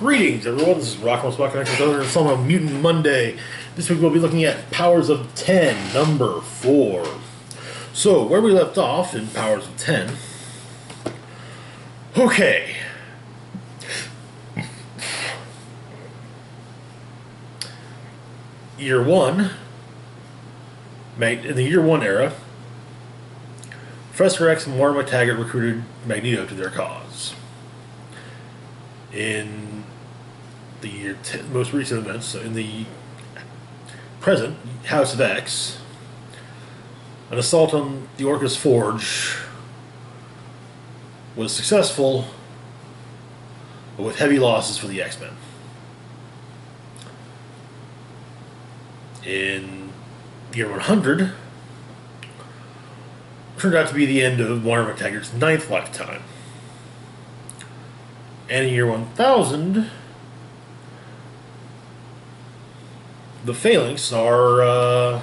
Greetings, everyone. This is Rock Spot Connections. Other song on Mutant Monday. This week we'll be looking at Powers of 10, number 4. So, where we left off in Powers of 10. Okay. Year 1. In the Year 1 era, Professor X and Moira McTaggart recruited Magneto to their cause. In the most recent events, so in the present House of X, an assault on the Orcus Forge was successful, but with heavy losses for the X-Men. In Year 100, turned out to be the end of Moira McTaggart's 9th lifetime. And in Year 1000, the Phalanx are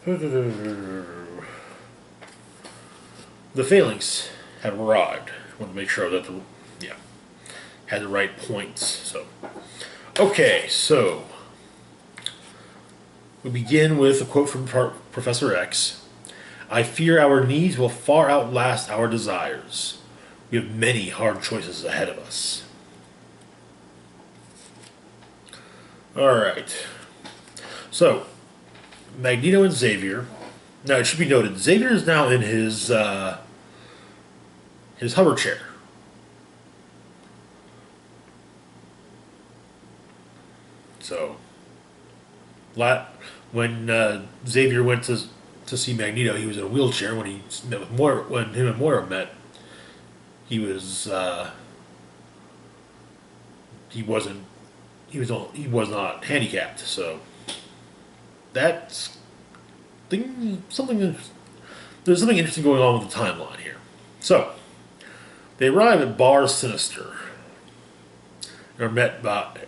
the Phalanx had arrived. I want to make sure that had the right points. So, okay, so we begin with a quote from Professor X. "I fear our needs will far outlast our desires. We have many hard choices ahead of us." Alright. So, Magneto and Xavier. Now, it should be noted, Xavier is now in his hover chair. So, when Xavier went to see Magneto, he was in a wheelchair. When he met with Moira, when him and Moira met, he was not handicapped. So that's something. There's something interesting going on with the timeline here. So they arrive at Bar Sinister and are met by,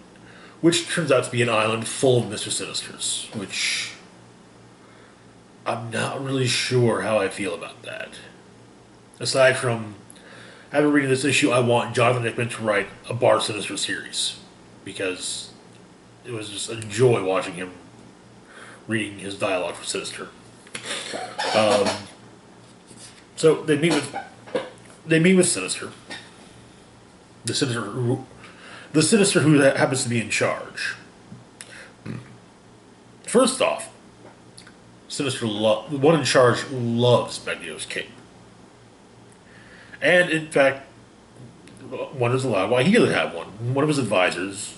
which turns out to be an island full of Mr. Sinisters, which I'm not really sure how I feel about that. Aside from having reading this issue, I want Jonathan Hickman to write a Bar Sinister series, because it was just a joy watching him reading his dialogue for Sinister. So they meet with Sinister. The Sinister who happens to be in charge. First off, Sinister, the one in charge, loves Magneto's cape. And, in fact, wonders aloud why he doesn't have one. One of his advisors,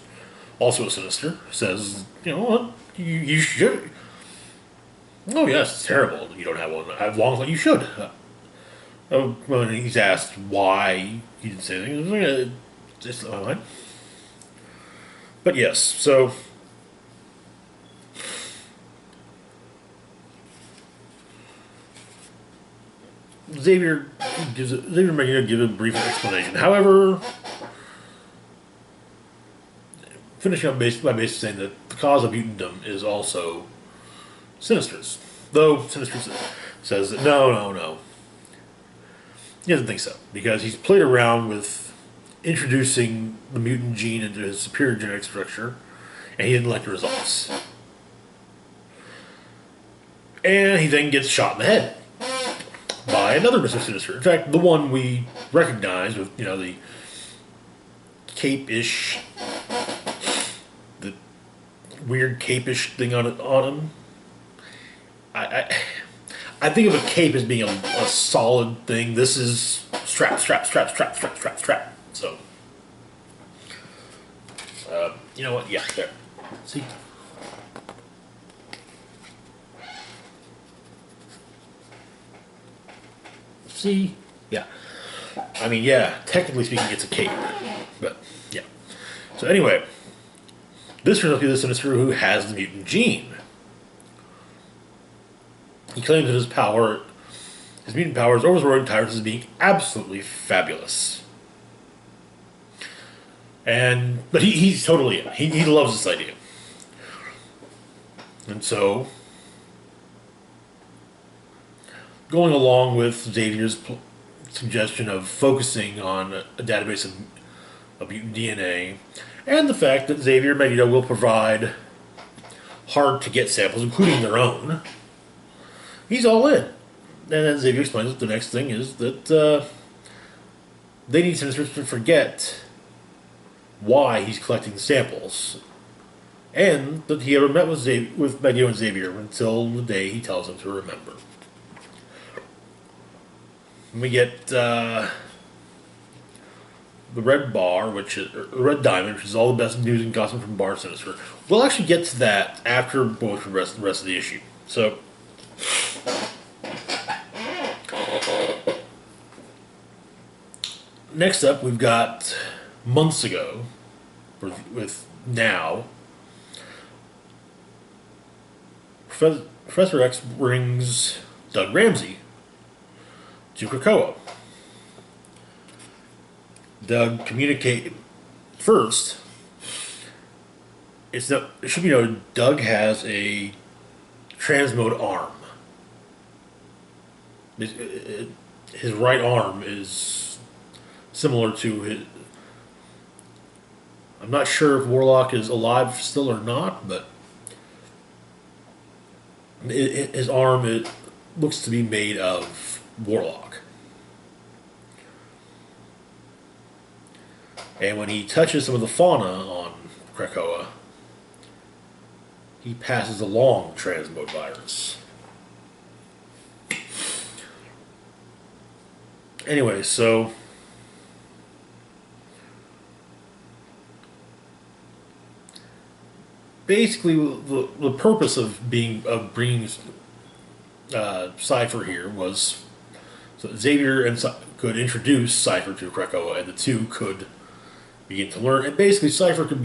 also a Sinister, says, you know what, you should. Oh, yes, it's terrible you don't have one. As long as you should. When he's asked why he didn't say anything, it's not my mind. But yes, so Xavier Magneto gives a brief explanation. However, finishing up by basically saying that the cause of mutantdom is also Sinister's. Though Sinister says that no. He doesn't think so, because he's played around with introducing the mutant gene into his superior genetic structure, and he didn't like the results. And he then gets shot in the head by another Mr. Sinister. In fact, the one we recognize with, the cape-ish, the weird cape-ish thing on him. I think of a cape as being a solid thing. This is strap. So, you know what? Yeah, there. See? See? Yeah. I mean, yeah, technically speaking, it's a cape. But, yeah. So, anyway, this turns out to be the Sinister who has the mutant gene. He claims that his mutant powers overthrowing tyrants as being absolutely fabulous. But he's totally in. He loves this idea. And so going along with Xavier's suggestion of focusing on a database of mutant DNA, and the fact that Xavier and Magneto will provide hard to get samples, including their own, he's all in. And then Xavier explains that the next thing is that they need Sinister to forget why he's collecting the samples, and that he ever met with Magneto and Xavier until the day he tells them to remember. We get the red bar, which is red diamond, which is all the best news and gossip from Bar Sinister. We'll actually get to that after both the rest of the issue. So, next up, we've got months ago with now. Professor X brings Doug Ramsey to Krakoa. Doug communicate first. It should be noted, Doug has a transmode arm. His right arm is similar to his. I'm not sure if Warlock is alive still or not, but his arm looks to be made of Warlock. And when he touches some of the fauna on Krakoa, he passes along transmode virus. Anyway, so basically the purpose of bringing Cypher here was so Xavier could introduce Cypher to Krakoa, and the two could begin to learn. And basically, Cypher could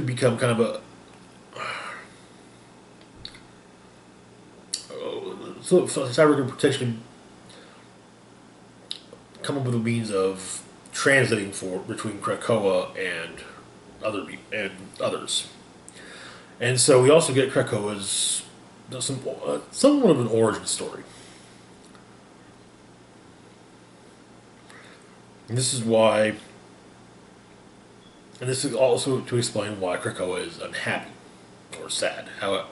become kind of a. So Cypher could potentially come up with a means of translating between Krakoa and others. And so we also get Krakoa's somewhat of an origin story. And this is also to explain why Krakoa is unhappy or sad. How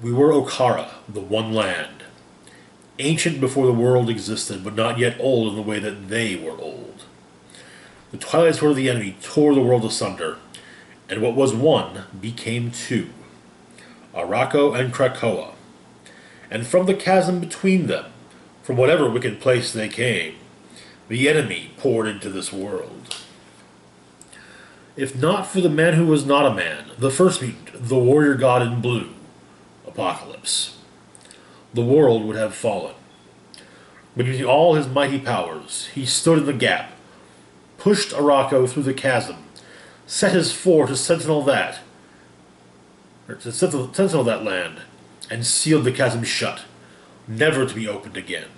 we were Okara, the one land, ancient before the world existed, but not yet old in the way that they were old. The twilight sword of the enemy tore the world asunder, and what was one became two, Arakko and Krakoa. And from the chasm between them, from whatever wicked place they came, the enemy poured into this world. If not for the man who was not a man, the first mutant, the warrior god in blue, Apocalypse, the world would have fallen. But using all his mighty powers, he stood in the gap, pushed Arakko through the chasm, set his four to sentinel that land, and sealed the chasm shut, never to be opened again.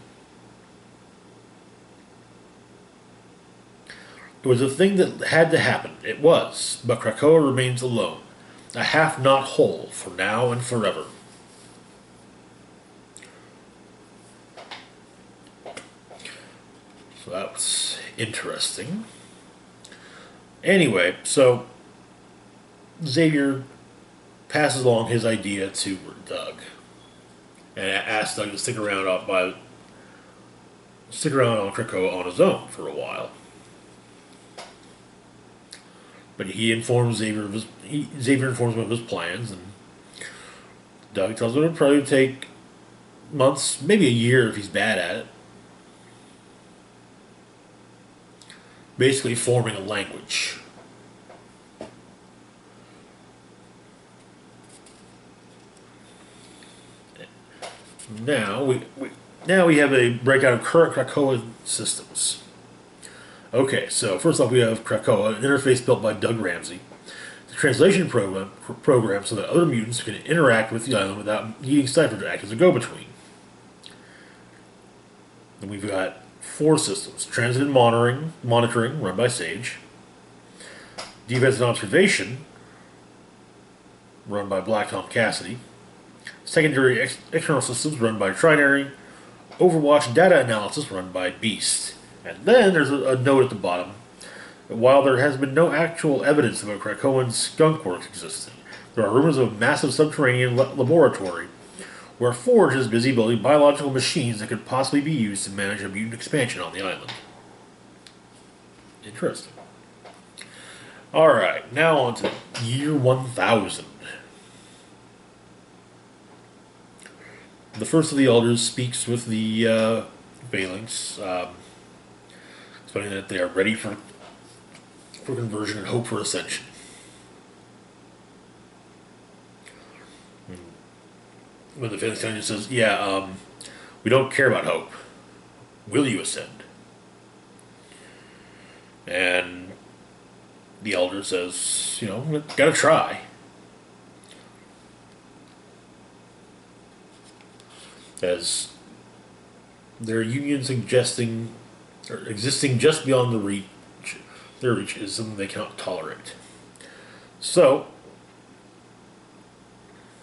It was a thing that had to happen. It was, but Krakoa remains alone, a half not whole for now and forever. So that was interesting. Anyway, so Xavier passes along his idea to Doug and asks Doug to stick around on Krakoa on his own for a while. But he informs Xavier informs him of his plans, and Doug tells him it would probably take months, maybe a year if he's bad at it. Basically forming a language. Now we have a breakdown of current Krakoa systems. Okay, so first off we have Krakoa, an interface built by Doug Ramsey. The translation program so that other mutants can interact with the island without needing Cypher to act as a go-between. Then we've got 4 systems. Transit and monitoring run by Sage. Defense and Observation, run by Black Tom Cassidy. Secondary External Systems, run by Trinary. Overwatch Data Analysis, run by Beast. And then there's a note at the bottom. While there has been no actual evidence of a Krakoan skunk works existing, there are rumors of a massive subterranean laboratory where Forge is busy building biological machines that could possibly be used to manage a mutant expansion on the island. Interesting. Alright, now on to year 1000. The first of the elders speaks with the Phalanx, explaining that they are ready for conversion and hope for ascension. When the Phalanx just says, "Yeah, we don't care about hope. Will you ascend?" And the elder says, "Gotta try." As their union suggesting or existing just beyond their reach is something they cannot tolerate. So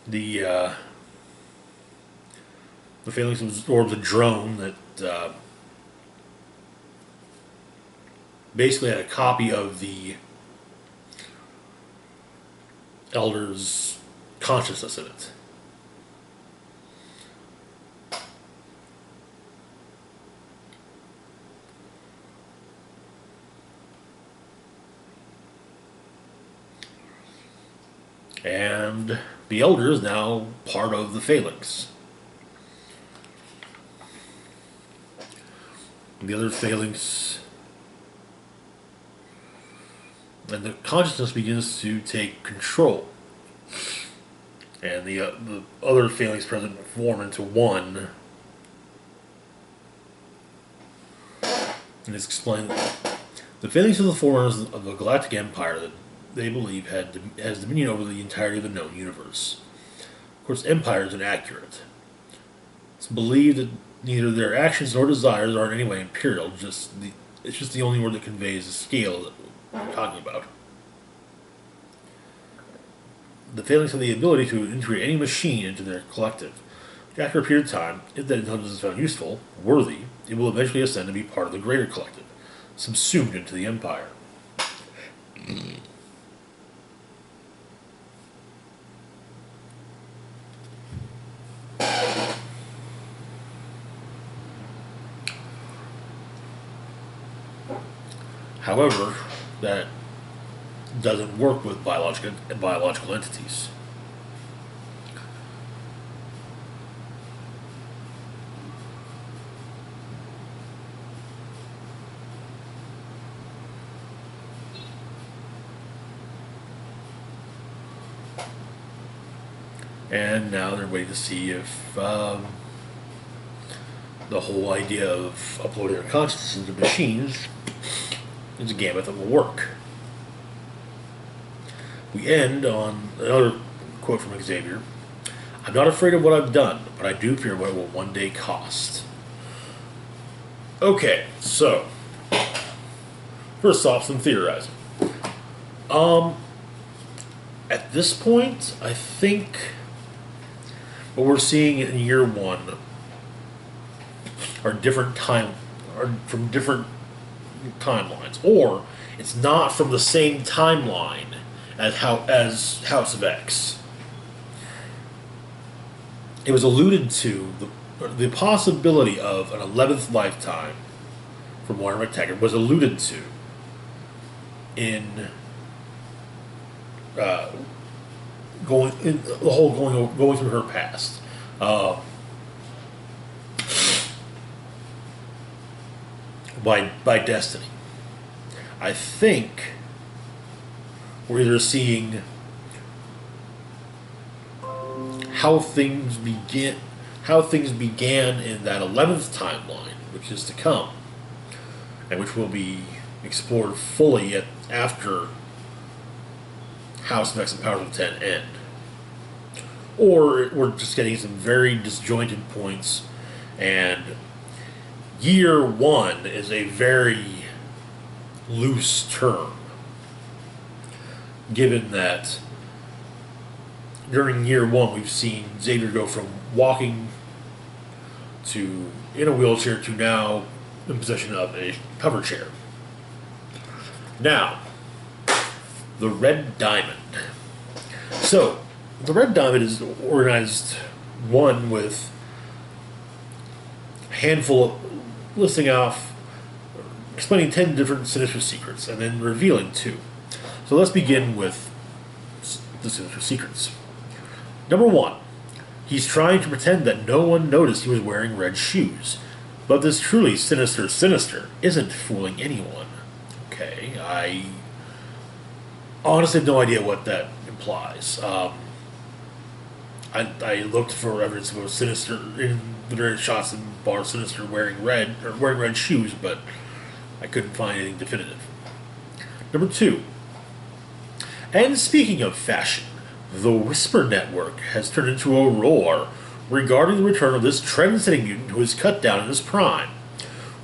the Phalanx absorbs a drone that basically had a copy of the Elder's consciousness in it. And the Elder is now part of the Phalanx. The other Phalanx, and the consciousness begins to take control. And the other Phalanx present form into one. And it's explained the Phalanx of the Forerunners of the Galactic Empire that they believe has dominion over the entirety of the known universe. Of course, Empire is inaccurate. It's believed that neither their actions nor desires are in any way imperial. It's just the only word that conveys the scale that we're talking about. The Phalanx have the ability to integrate any machine into their collective. After a period of time, if that intelligence is found useful, worthy, it will eventually ascend to be part of the greater collective, subsumed into the Empire. However, that doesn't work with biological entities. And now they're waiting to see if the whole idea of uploading their consciousness into machines is a gamut that will work. We end on another quote from Xavier. "I'm not afraid of what I've done, but I do fear what it will one day cost." Okay, so first off, some theorizing. At this point, I think what we're seeing in year one are from different timelines, or it's not from the same timeline as House of X. It was alluded to the possibility of an 11th lifetime from Warren McTaggart was alluded to in going through her past. By destiny. I think we're either seeing how things began in that 11th timeline, which is to come, and which will be explored fully after House of X and Powers of 10 end. Or we're just getting some very disjointed points, and year one is a very loose term. given that during year one we've seen Xavier go from walking to in a wheelchair to now in possession of a hover chair. Now, the Red Diamond. So, the Red Diamond is organized one with a handful of listing off, explaining 10 different sinister secrets, and then revealing 2. So let's begin with the sinister secrets. Number 1. He's trying to pretend that no one noticed he was wearing red shoes. But this truly sinister isn't fooling anyone. Okay, I honestly have no idea what that implies. I looked for evidence of a Sinister in the various shots in Bar Sinister wearing red shoes, but I couldn't find anything definitive. Number 2. And speaking of fashion, the Whisper Network has turned into a roar regarding the return of this trend-setting mutant who is cut down in his prime.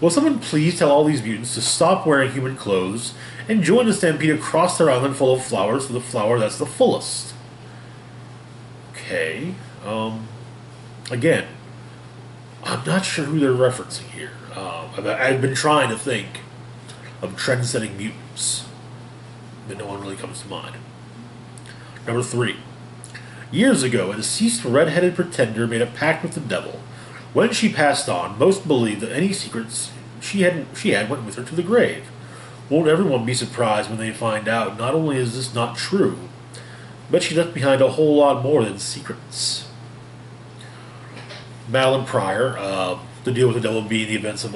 Will someone please tell all these mutants to stop wearing human clothes and join the stampede across their island full of flowers for the flower that's the fullest? Okay, again, I'm not sure who they're referencing here. I've been trying to think of trend-setting mutants, but no one really comes to mind. Number 3. Years ago, a deceased red-headed pretender made a pact with the devil. When she passed on, most believed that any secrets she had went with her to the grave. Won't everyone be surprised when they find out not only is this not true, but she left behind a whole lot more than secrets. Madeline Pryor, the deal with the devil being the events of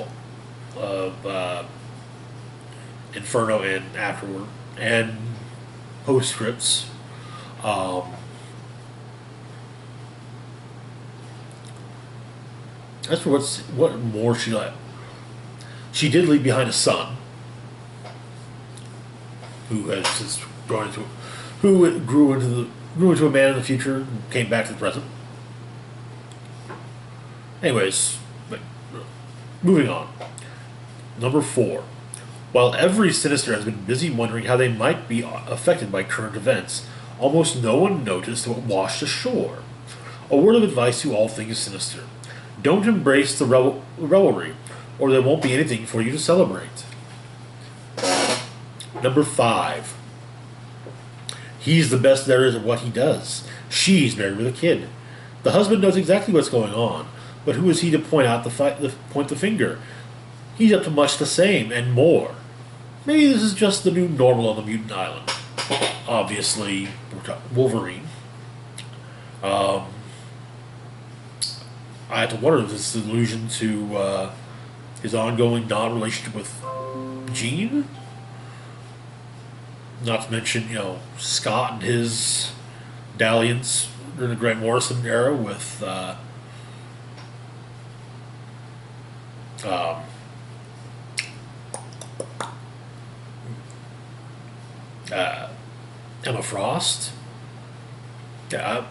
Inferno and afterward, and postscripts. As for what more she left, she did leave behind a son who has since grew into a man in the future and came back to the present. Anyways, moving on. Number 4. While every Sinister has been busy wondering how they might be affected by current events, almost no one noticed what washed ashore. A word of advice to all things Sinister. Don't embrace the revelry, or there won't be anything for you to celebrate. Number 5. He's the best there is at what he does. She's married with a kid. The husband knows exactly what's going on, but who is he to point the finger? He's up to much the same and more. Maybe this is just the new normal on the mutant island. Obviously, Wolverine. I have to wonder if this is an allusion to his ongoing non-relationship with Jean. Not to mention, Scott and his dalliance during the Grant Morrison era with Emma Frost. Yeah,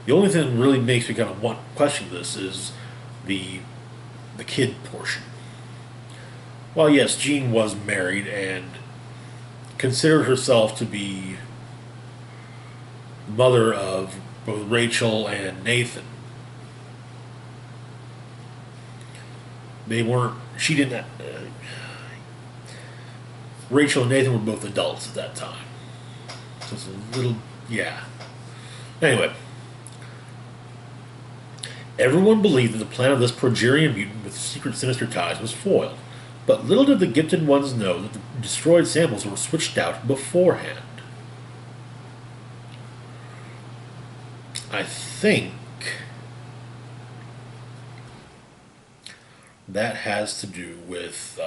the only thing that really makes me kind of want to question this is the kid portion. Well, yes, Jean was married and considered herself to be mother of both Rachel and Nathan. They weren't. She didn't. Rachel and Nathan were both adults at that time, so it's a little. Yeah. Anyway. Everyone believed that the plan of this Progerian mutant with secret sinister ties was foiled, but little did the gifted ones know that the destroyed samples were switched out beforehand. I think that has to do with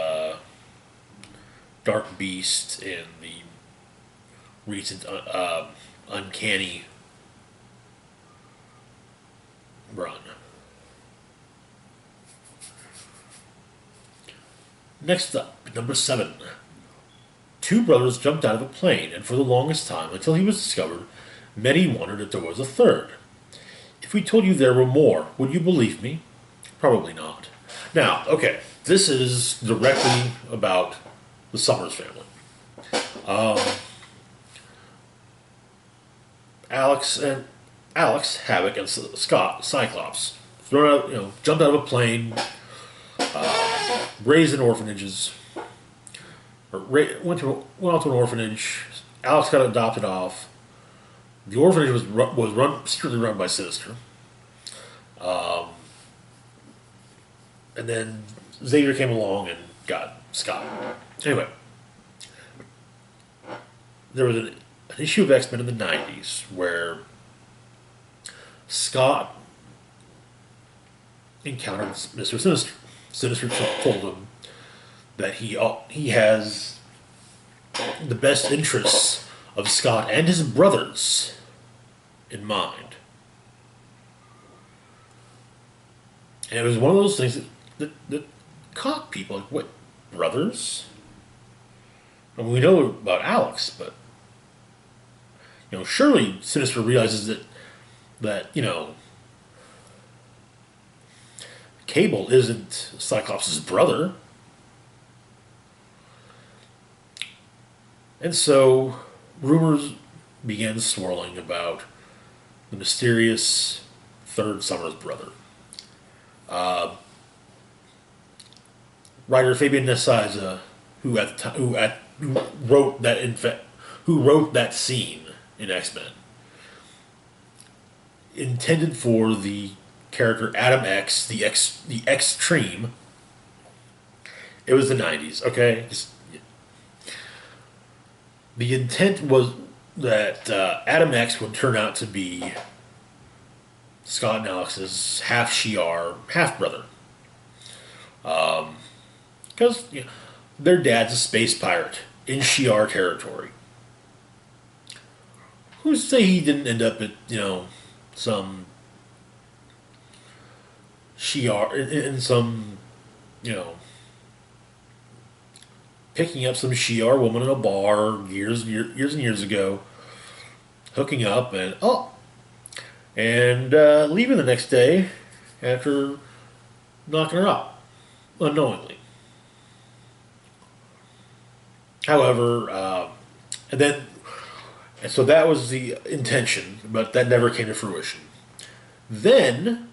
Dark Beast and the recent Uncanny run. Next up, number 7. 2 brothers jumped out of a plane, and for the longest time, until he was discovered, many wondered if there was a third. If we told you there were more, would you believe me? Probably not. Now, okay, this is directly about the Summers family. Alex and Alex, Havoc, and Scott, Cyclops, thrown out, jumped out of a plane, raised in orphanages, or went out to an orphanage. Alex got adopted off. The orphanage was run secretly run by Sinister, and then Xavier came along and got Scott. Anyway, there was an issue of X-Men in the '90s where Scott encountered Mr. Sinister. Sinister told him that he has the best interests of Scott and his brothers in mind. And it was one of those things that caught people. Like, what, brothers? I mean, we know about Alex, but surely Sinister realizes that Cable isn't Cyclops' brother. And so rumors began swirling about the mysterious third Summers brother. Writer Fabian Nicieza, who wrote that scene in X-Men, intended for the character Adam X, the Extreme. It was the '90s, okay. The intent was that Adam X would turn out to be Scott and Alex's half Shi'ar, half brother. Because their dad's a space pirate in Shi'ar territory. Who's to say he didn't end up at, some Shi'ar, in some, picking up some Shi'ar woman in a bar years and years ago, hooking up, and leaving the next day after knocking her up unknowingly. However, so that was the intention, but that never came to fruition. Then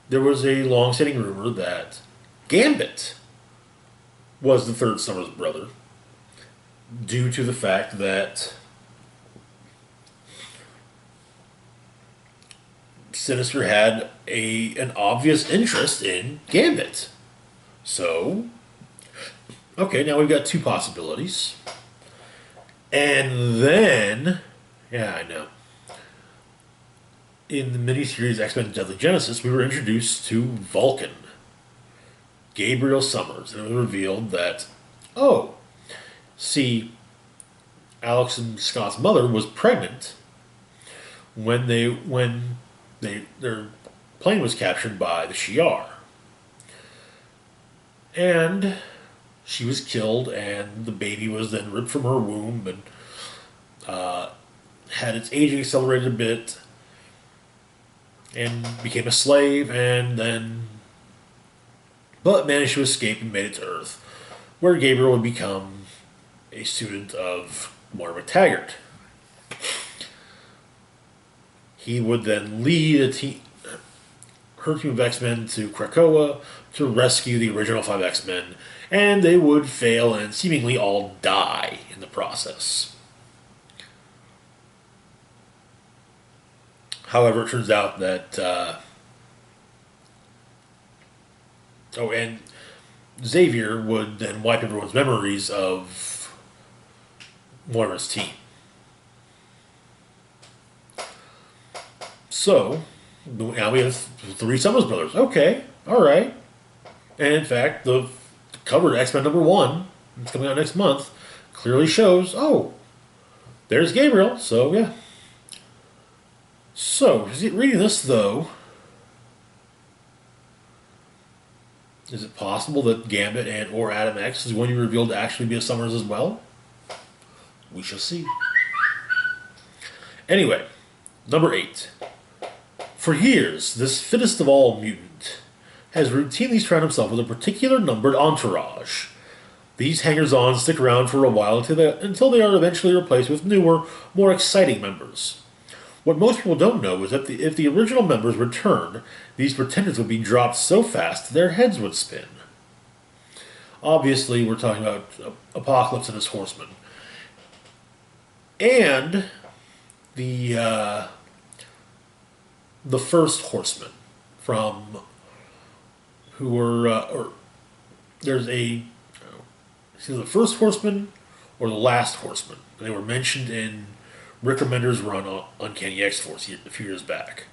there was a long-standing rumor that Gambit was the third Summers brother, due to the fact that Sinister had an obvious interest in Gambit. So, okay, now we've got two possibilities. And then, yeah, I know. In the miniseries X-Men Deadly Genesis, we were introduced to Vulcan, Gabriel Summers, and it was revealed that, Alex and Scott's mother was pregnant when their plane was captured by the Shi'ar. And she was killed, and the baby was then ripped from her womb and had its aging accelerated a bit and became a slave, but managed to escape and made it to Earth, where Gabriel would become a student of Moira McTaggart. He would then lead her team of X-Men to Krakoa to rescue the original 5 X-Men, and they would fail and seemingly all die in the process. However, it turns out that and Xavier would then wipe everyone's memories of Moira's team. So, now we have 3 Summers brothers. Okay, alright. And in fact, the cover X-Men #1, it's coming out next month, clearly shows, there's Gabriel, so yeah. So, reading this though, is it possible that Gambit or Adam X is going to be revealed to actually be a Summers as well? We shall see. Anyway, number 8. For years, this fittest of all mutant has routinely surrounded himself with a particular numbered entourage. These hangers-on stick around for a while until they are eventually replaced with newer, more exciting members. What most people don't know is that if the original members returned, these pretenders would be dropped so fast their heads would spin. Obviously, we're talking about Apocalypse and his horsemen. And the the first horsemen from who were or there's it's either the first horseman or the last horseman. They were mentioned in Rick Remender's run on Uncanny X-Force a few years back.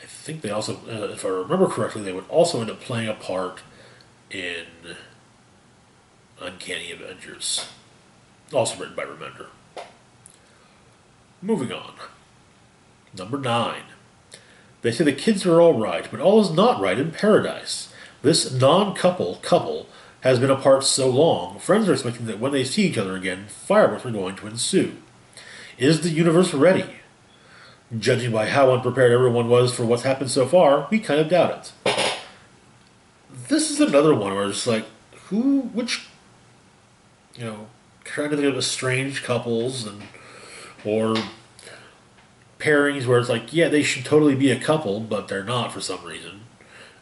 I think they also, if I remember correctly, they would also end up playing a part in Uncanny Avengers, also written by Remender. Moving on. Number 9. They say the kids are all right, but all is not right in paradise. This couple has been apart so long, friends are expecting that when they see each other again, fireworks are going to ensue. Is the universe ready? Judging by how unprepared everyone was for what's happened so far, we kind of doubt it. This is another one where it's like, trying to think of estranged couples or pairings where it's like, yeah, they should totally be a couple, but they're not for some reason.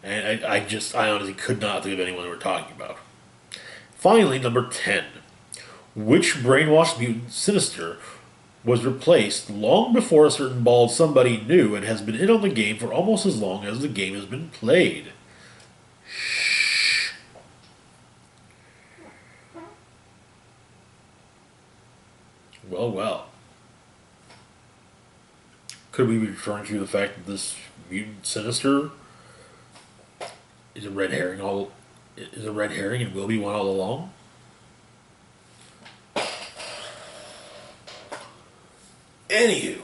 And I honestly could not think of anyone we're talking about. Finally, number 10. Which brainwashed mutant Sinister was replaced long before a certain bald somebody knew and has been in on the game for almost as long as the game has been played? Shh. Well. Could we be referring to the fact that this mutant Sinister is a red herring and will be one all along? Anywho,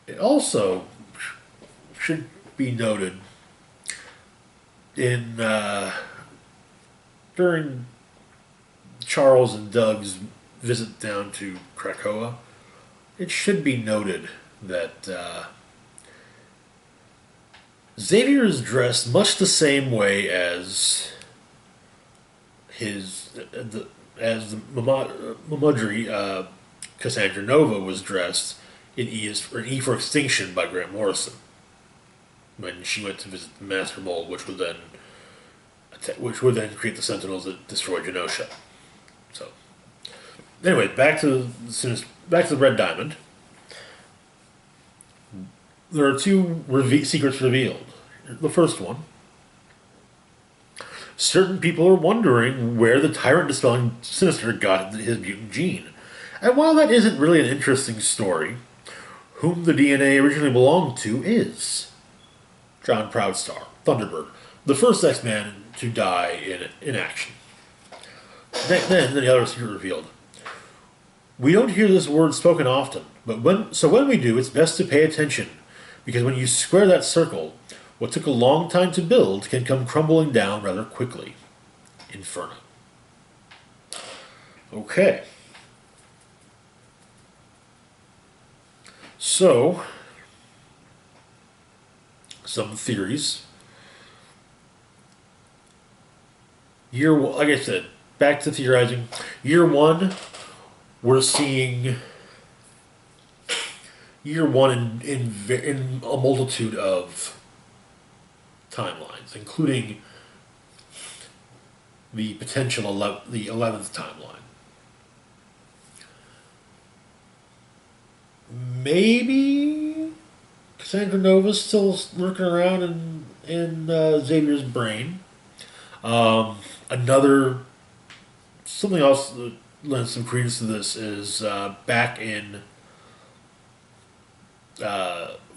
it also should be noted in during Charles and Doug's visit down to Krakoa, it should be noted that Xavier is dressed much the same way as Mamudri Cassandra Nova was dressed in E for Extinction by Grant Morrison when she went to visit the Master Mold, which would then create the Sentinels that destroy Genosha. So, anyway, back to the Red Diamond. There are two secrets revealed. The first one. Certain people are wondering where the tyrant-dispelling Sinister got his mutant gene. And while that isn't really an interesting story, whom the DNA originally belonged to is John Proudstar, Thunderbird, the first X-Man to die in action. Then the other secret revealed. We don't hear this word spoken often, but when we do, it's best to pay attention, because when you square that circle, what took a long time to build can come crumbling down rather quickly. Inferno. Okay. So, some theories. Like I said, back to theorizing. Year one, we're seeing in a multitude of timelines, including the potential the 11th timeline. Maybe Cassandra Nova's still lurking around in Xavier's brain. Something else that lends some credence to this is back in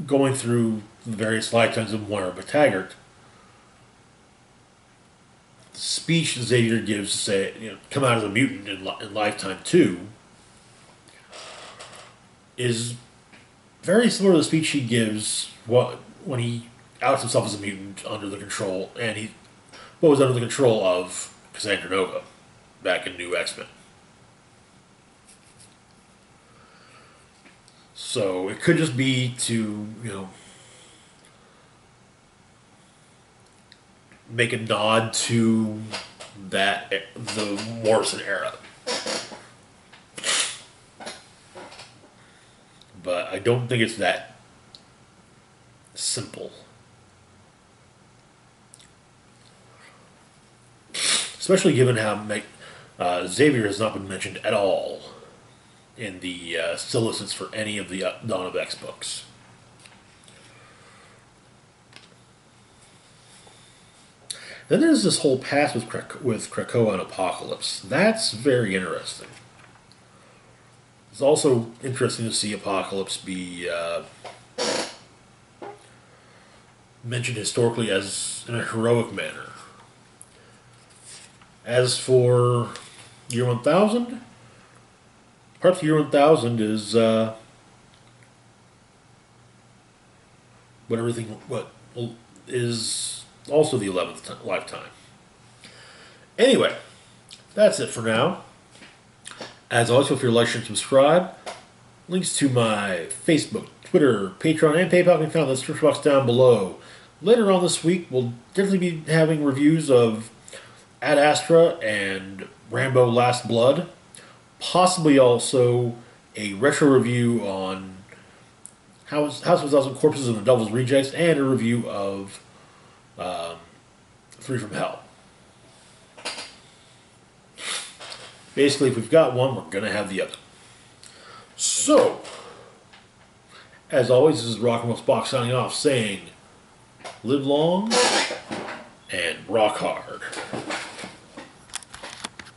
going through the various lifetimes of Moira McTaggart, the speech that Xavier gives to say, come out as a mutant in Lifetime 2 is very similar to the speech he gives when he outs himself as a mutant under the control, and he was under the control of Cassandra Nova back in New X-Men. So it could just be to, make a nod to the Morrison era. But I don't think it's that simple. Especially given how Xavier has not been mentioned at all in the solicits for any of the Dawn of X books. Then there's this whole past with Krakoa and Apocalypse. That's very interesting. It's also interesting to see Apocalypse be mentioned historically as in a heroic manner. As for Year 1000, part of Year 1000 is what is also the 11th lifetime. Anyway, that's it for now. As always, feel free to like, share, and subscribe. Links to my Facebook, Twitter, Patreon, and PayPal can be found in the description box down below. Later on this week, we'll definitely be having reviews of Ad Astra and Rambo Last Blood. Possibly also a retro review on House of a Thousand Corpses and the Devil's Rejects, and a review of Free from Hell. Basically, if we've got one, we're going to have the other. So, as always, this is Rock and Roll Spock signing off, saying, live long and rock hard.